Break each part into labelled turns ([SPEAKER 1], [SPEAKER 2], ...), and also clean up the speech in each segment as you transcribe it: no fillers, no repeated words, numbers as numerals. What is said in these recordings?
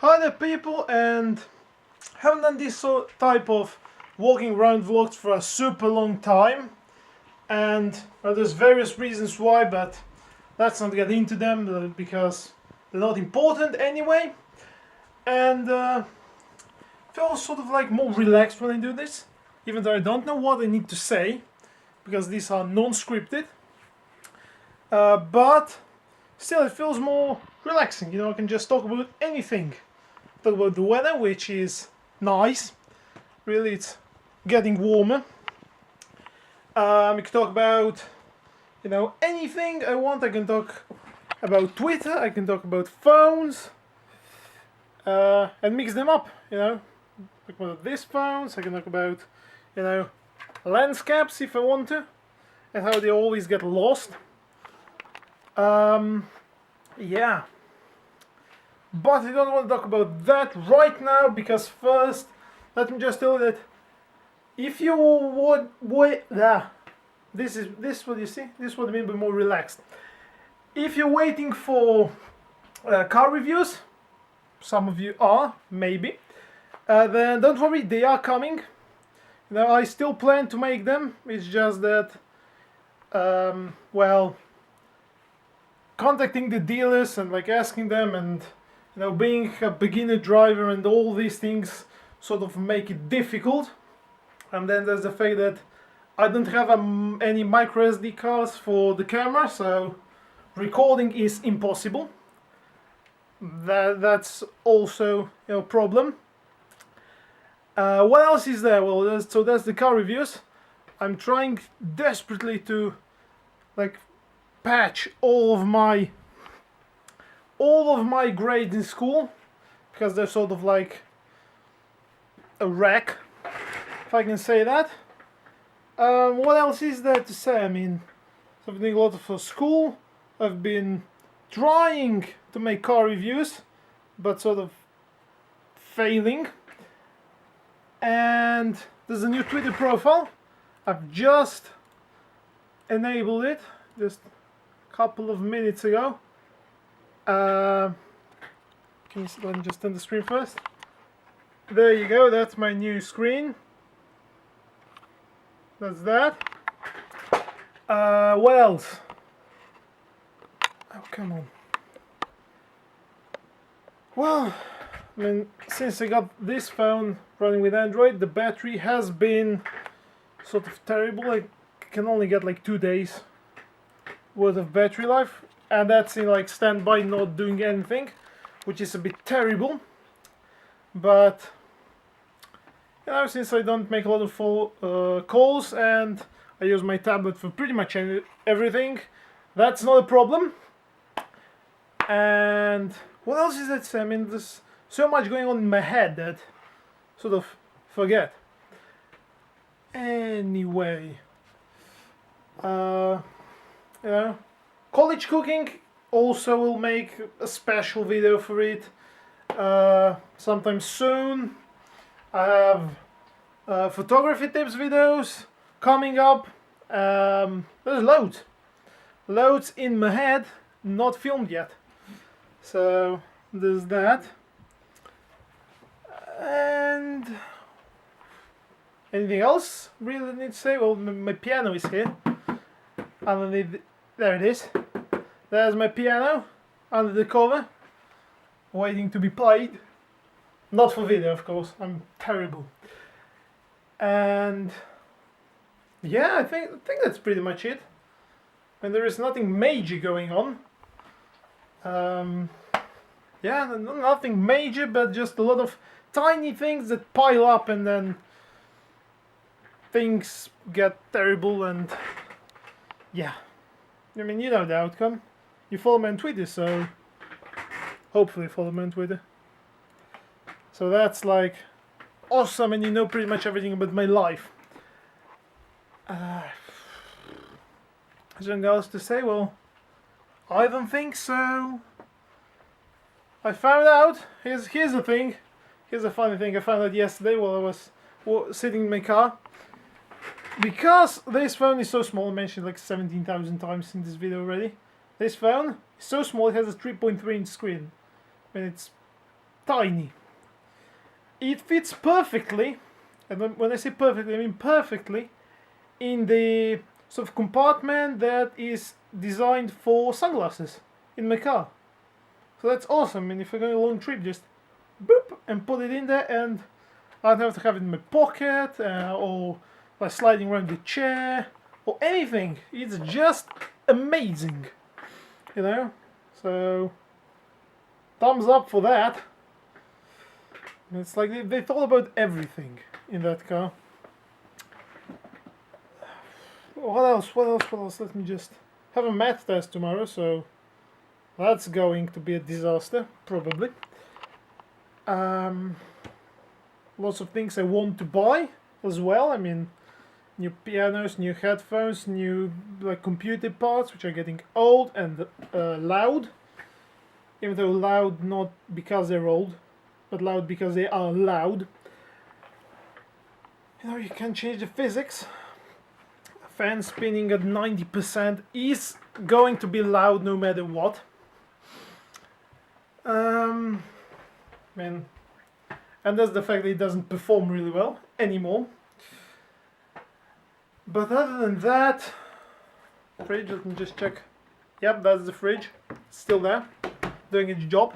[SPEAKER 1] Hi there people, and haven't done this type of walking around vlogs for a super long time, and there's various reasons why, but let's not get into them because they're not important anyway, and feel sort of like more relaxed when I do this, even though I don't know what I need to say because these are non-scripted, but still it feels more relaxing. I can just talk about anything. Talk about the weather, which is nice. Really, it's getting warmer. We can talk about, anything I want. I can talk about Twitter. I can talk about phones, and mix them up. Talk about these phones. I can talk about, landscapes if I want to, and how they always get lost. Yeah. But I don't want to talk about that right now, because first, let me just tell you that if you would wait, this is what you see. This is what I mean by more relaxed. If you're waiting for car reviews, some of you are maybe, then don't worry, they are coming. I still plan to make them. It's just that, well, contacting the dealers and asking them and being a beginner driver and all these things sort of make it difficult. And then there's the fact that I don't have any micro SD cards for the camera, so recording is impossible. That's also a problem. What else is there? Well, that's the car reviews. I'm trying desperately to patch all of my grades in school, because they're sort of like a wreck, if I can say that. What else is there to say? I mean, so I've been doing a lot for school. I've been trying to make car reviews, but sort of failing. And there's a new Twitter profile. I've just enabled it just a couple of minutes ago. Can you let me just turn the screen first? There you go, that's my new screen. That's that. What else? Oh, come on. Well, I mean, since I got this phone running with Android, the battery has been sort of terrible. I can only get like 2 days worth of battery life, and that's in standby, not doing anything, which is a bit terrible. But since I don't make a lot of calls and I use my tablet for pretty much everything, that's not a problem. And what else is that? I mean, there's so much going on in my head that sort of forget. Anyway, college cooking, also will make a special video for it sometime soon. I have photography tips videos coming up. There's loads in my head, not filmed yet. So there's that. And anything else really need to say? Well, my piano is here. There it is. There's my piano under the cover, waiting to be played. Not for video, of course. I'm terrible. And yeah, I think that's pretty much it. And there is nothing major going on. Yeah, nothing major, but just a lot of tiny things that pile up, and then things get terrible. And yeah, I mean, you know the outcome. You follow me on Twitter, so hopefully follow me on Twitter. So that's awesome, and you know pretty much everything about my life. Is there anything else to say? Well, I don't think so. I found out, here's the thing, here's a funny thing I found out yesterday while I was sitting in my car. Because this phone is so small, I mentioned 17,000 times in this video already. This phone is so small, it has a 3.3 inch screen. I mean, it's tiny. It fits perfectly, and when I say perfectly, I mean perfectly, in the sort of compartment that is designed for sunglasses in my car. So that's awesome, and if you're going on a long trip, just boop and put it in there, and I don't have to have it in my pocket or by sliding around the chair or anything. It's just amazing, you know. So thumbs up for that. It's like they thought about everything in that car. What else? What else? What else? Let me just have a math test tomorrow, so that's going to be a disaster, probably. Lots of things I want to buy as well. I mean, new pianos, new headphones, new like computer parts, which are getting old and loud. Even though loud not because they're old, but loud because they are loud. You know, you can change the physics. A fan spinning at 90% is going to be loud no matter what. I mean, and that's the fact that it doesn't perform really well anymore. But other than that, fridge, let me just check. Yep, that's the fridge. It's still there, doing its job.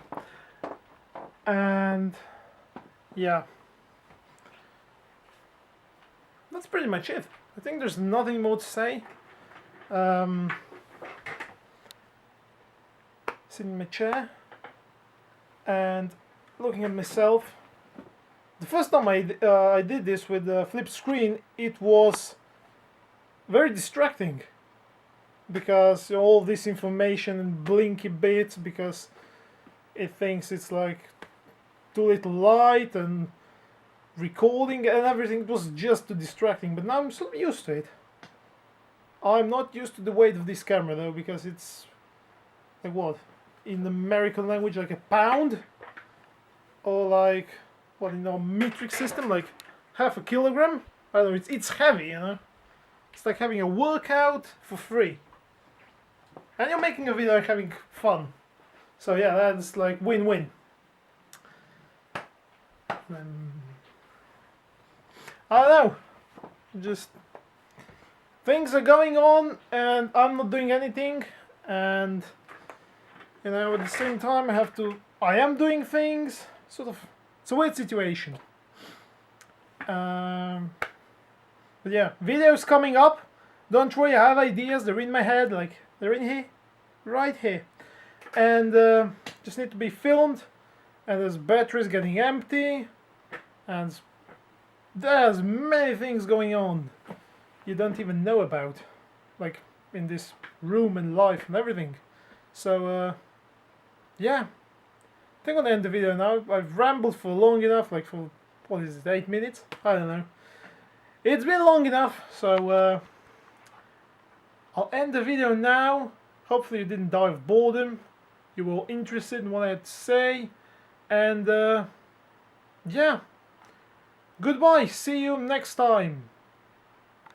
[SPEAKER 1] And yeah, that's pretty much it. I think there's nothing more to say. Sitting in my chair and looking at myself. The first time I did this with the flip screen, it was very distracting because all this information and blinky bits, because it thinks it's like too little light and recording and everything. It was just too distracting, but now I'm so used to it. I'm not used to the weight of this camera though, because it's like what? In the American language, like a pound? Or like, what, in our metric system, like half a kilogram? I don't know, it's heavy, you know? It's like having a workout for free. And you're making a video having fun. So yeah, that's like win-win. I don't know. Just things are going on and I'm not doing anything, and you know, at the same time I am doing things. Sort of, it's a weird situation. But yeah, videos coming up. Don't worry, I have ideas. They're in my head, like they're in here, right here, and just need to be filmed. And there's batteries getting empty, and there's many things going on you don't even know about, like in this room and life and everything. So yeah, I think I'm gonna end the video now. I've rambled for long enough, like for, what is it, 8 minutes? I don't know. It's been long enough, so I'll end the video now. Hopefully you didn't die of boredom. You were interested in what I had to say. And yeah, goodbye, see you next time.